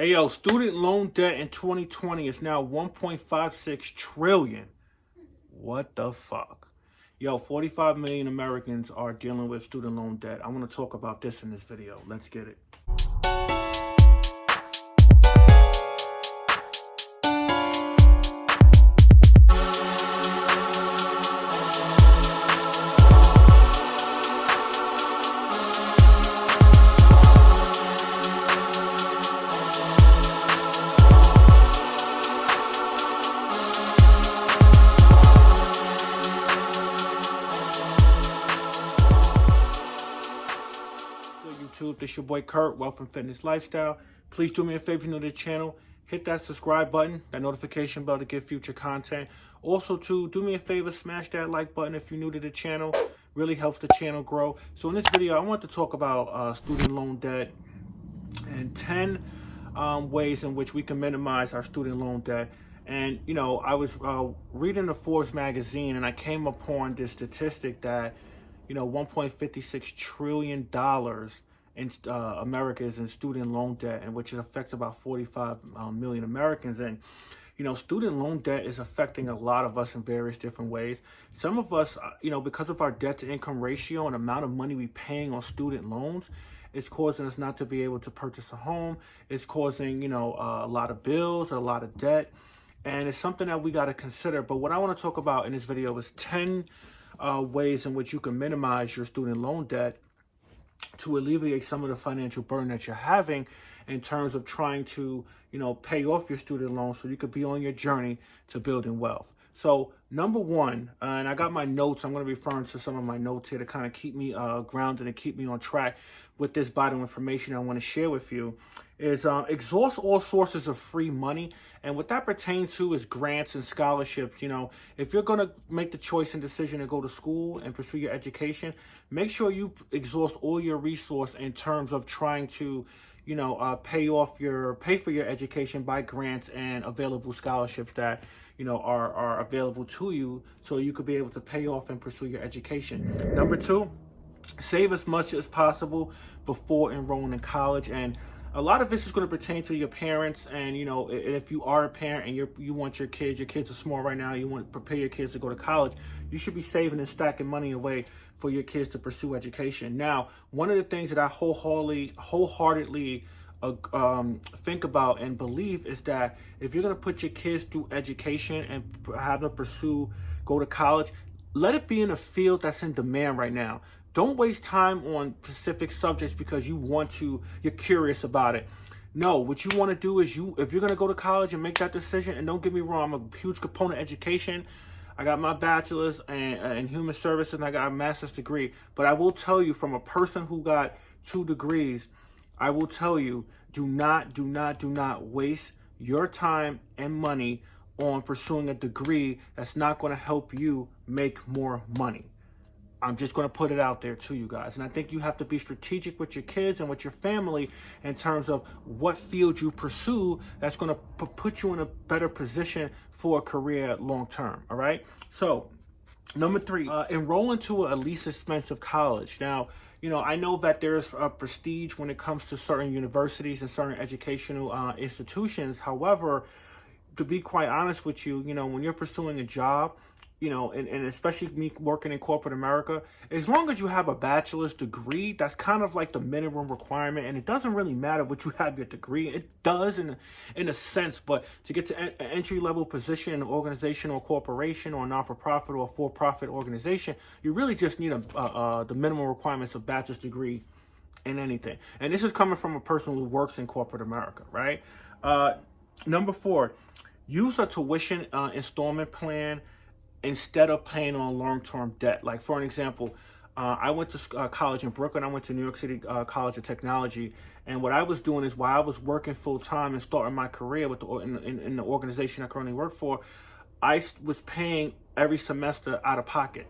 Hey, yo, student loan debt in 2020 is now 1.56 trillion. What the fuck? Yo, 45 million Americans are dealing with student loan debt. I want to talk about this in this video. Let's get it. YouTube, this your boy Kurt, Wealth and Fitness Lifestyle. Please do me a favor if you're new to the channel, hit that subscribe button, that notification bell to get future content. Also, do me a favor, smash that like button if you're new to the channel. Really helps the channel grow. So in this video, I want to talk about student loan debt and 10 ways in which we can minimize our student loan debt. And, you know, I was reading the Forbes Magazine and I came upon this statistic that, you know, $1.56 trillion in America is in student loan debt, and which it affects about 45 million Americans. And, you know, student loan debt is affecting a lot of us in various different ways. Some of us, you know, because of our debt to income ratio and amount of money we paying on student loans, it's causing us not to be able to purchase a home. It's causing, you know, a lot of bills, a lot of debt. And it's something that we got to consider. But what I want to talk about in this video is 10 ways in which you can minimize your student loan debt to alleviate some of the financial burden that you're having in terms of trying to, you know, pay off your student loans so you could be on your journey to building wealth. So number one, and I got my notes, I'm going to be referring to some of my notes here to kind of keep me grounded and keep me on track with this vital information I want to share with you, is exhaust all sources of free money. And what that pertains to is grants and scholarships. You know, if you're going to make the choice and decision to go to school and pursue your education, make sure you exhaust all your resource in terms of trying to, you know, pay for your education by grants and available scholarships that, you know, are available to you so you could be able to pay off and pursue your education. Number two, save as much as possible before enrolling in college. And a lot of this is going to pertain to your parents. And, you know, if you are a parent and you want your kids are small right now, you want to prepare your kids to go to college, you should be saving and stacking money away for your kids to pursue education. Now, one of the things that I wholeheartedly think about and believe is that if you're going to put your kids through education and have them go to college, let it be in a field that's in demand right now. Don't waste time on specific subjects because you're curious about it. No, what you want to do is if you're going to go to college and make that decision, and don't get me wrong, I'm a huge component of education. I got my bachelor's in human services and I got a master's degree. But I will tell you, from a person who got 2 degrees, I will tell you, do not waste your time and money on pursuing a degree that's not going to help you make more money. I'm just going to put it out there to you guys. And I think you have to be strategic with your kids and with your family in terms of what field you pursue that's going to put you in a better position for a career long term. All right. So number 3, enroll into a least expensive college. Now, you know, I know that there's a prestige when it comes to certain universities and certain educational institutions. However, to be quite honest with you, you know, when you're pursuing a job, you know, and especially me working in corporate America, as long as you have a bachelor's degree, that's kind of like the minimum requirement. And it doesn't really matter what you have your degree. It does in a sense, but to get to an entry-level position in an organization or corporation or a non-for-profit or a for-profit organization, you really just need the minimum requirements of bachelor's degree in anything. And this is coming from a person who works in corporate America, right? Number 4, use a tuition installment plan instead of paying on long-term debt. Like, for an example, I went to college in Brooklyn. I went to New York City College of Technology. And what I was doing is, while I was working full-time and starting my career in the organization I currently work for, I was paying every semester out of pocket.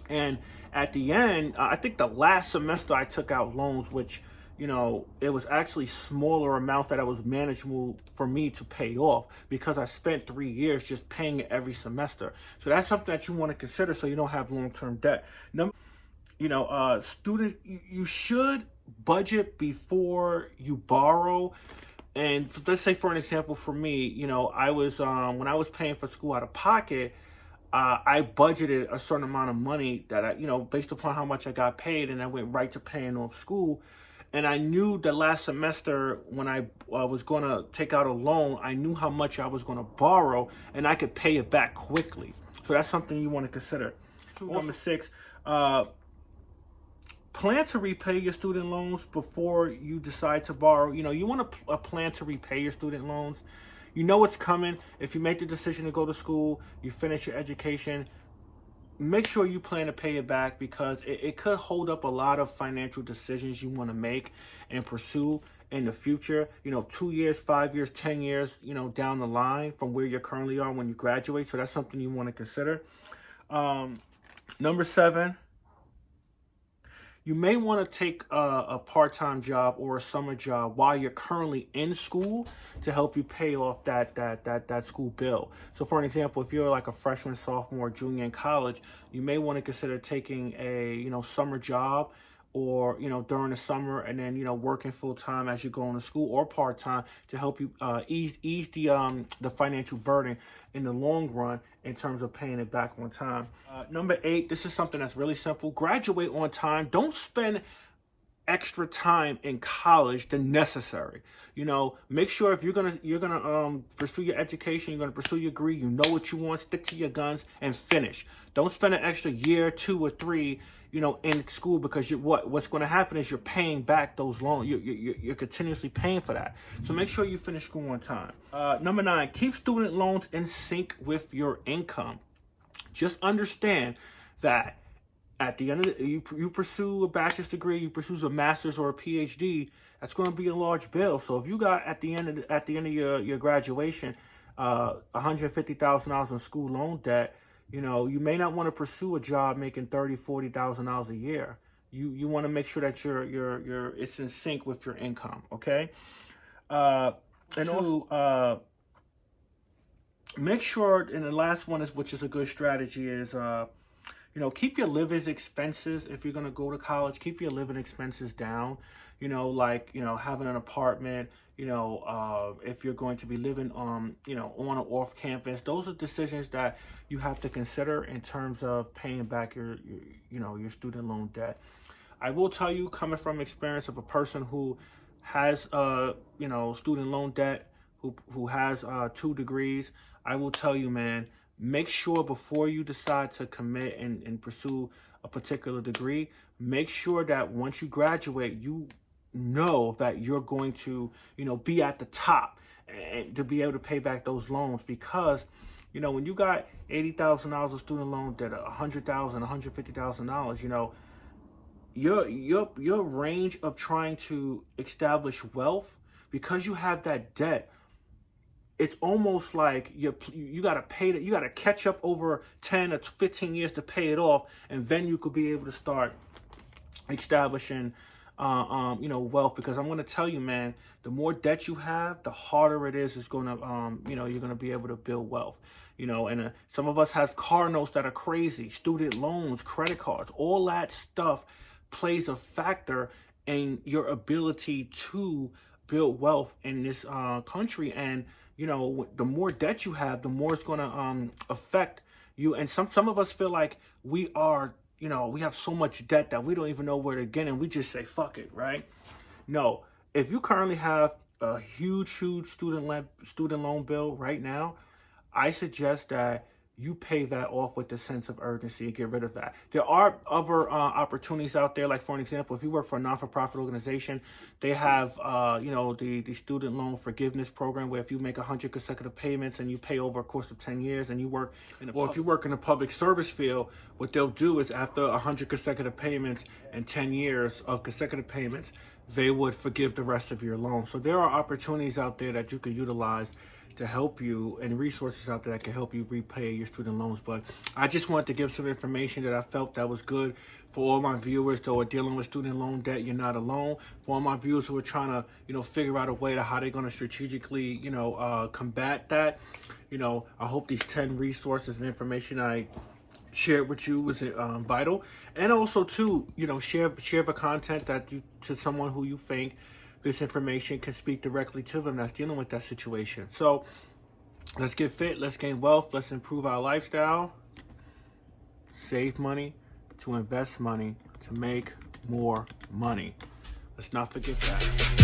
And at the end, I think the last semester I took out loans, which, you know, it was actually smaller amount that I was manageable for me to pay off because I spent 3 years just paying it every semester. So that's something that you want to consider so you don't have long-term debt. You should budget before you borrow. And let's say, for an example, for me, I was when I was paying for school out of pocket, I budgeted a certain amount of money that based upon how much I got paid, and I went right to paying off school. And I knew the last semester when I was going to take out a loan, I knew how much I was going to borrow, and I could pay it back quickly. So that's something you want to consider. Number 6, plan to repay your student loans before you decide to borrow. You want to plan to repay your student loans. You know it's coming. If you make the decision to go to school, you finish your education, make sure you plan to pay it back, because it could hold up a lot of financial decisions you want to make and pursue in the future, 2 years, 5 years, 10 years, down the line from where you currently are when you graduate. So that's something you want to consider. Number 7, you may want to take a part-time job or a summer job while you're currently in school to help you pay off that school bill. So for an example, if you're like a freshman, sophomore, junior in college, you may want to consider taking a summer job, or during the summer, and then working full-time as you're going to school, or part-time, to help you ease the financial burden in the long run in terms of paying it back on time. Number 8, this is something that's really simple. Graduate on time. Don't spend extra time in college than necessary. Make sure if you're gonna pursue your education, you're gonna pursue your degree, you know what you want, stick to your guns and finish. Don't spend an extra year, 2 or 3, in school, because what's going to happen is you're paying back those loans. You're continuously paying for that. So make sure you finish school on time. Number 9, keep student loans in sync with your income. Just understand that at the end of you pursue a bachelor's degree, you pursue a master's or a PhD, that's going to be a large bill. So if you got at the end of your graduation, $150,000 in school loan debt, you may not want to pursue a job making $30,000-$40,000 a year. You want to make sure that it's in sync with your income. Okay. And also, make sure, and the last one is, which is a good strategy, is keep your living expenses. If you're going to go to college, keep your living expenses down. Having an apartment, if you're going to be living on or off campus. Those are decisions that you have to consider in terms of paying back your student loan debt. I will tell you, coming from experience of a person who has student loan debt, who has 2 degrees, I will tell you, man, make sure before you decide to commit and pursue a particular degree, make sure that once you graduate, you know that you're going to be at the top, and to be able to pay back those loans. Because when you got $80,000 of student loan debt, $100,000, $150,000, your range of trying to establish wealth, because you have that debt, it's almost like you got to pay it. You got to catch up over 10 or 15 years to pay it off, and then you could be able to start establishing wealth. Because I'm going to tell you, man, the more debt you have, the harder it is. It's going to, you're going to be able to build wealth. And some of us have car notes that are crazy, student loans, credit cards, all that stuff plays a factor in your ability to build wealth in this country. And the more debt you have, the more it's going to affect you. And some of us feel like we are, we have so much debt that we don't even know where to begin, and we just say, fuck it, right? No, if you currently have a huge student loan bill right now, I suggest that you pay that off with a sense of urgency and get rid of that. There are other opportunities out there. Like, for an example, if you work for a non-for-profit organization, they have, the student loan forgiveness program, where if you make 100 consecutive payments and you pay over a course of 10 years, and you work if you work in a public service field, what they'll do is, after 100 consecutive payments and 10 years of consecutive payments, they would forgive the rest of your loan. So there are opportunities out there that you could utilize to help you, and resources out there that can help you repay your student loans. But I just wanted to give some information that I felt that was good for all my viewers that are dealing with student loan debt. You're not alone. For all my viewers who are trying to, figure out a way to how they're going to strategically, combat that. I hope these 10 resources and information I shared with you was vital. And also too, share the content to someone who you think this information can speak directly to them that's dealing with that situation. So let's get fit, let's gain wealth, let's improve our lifestyle, save money, to invest money, to make more money. Let's not forget that.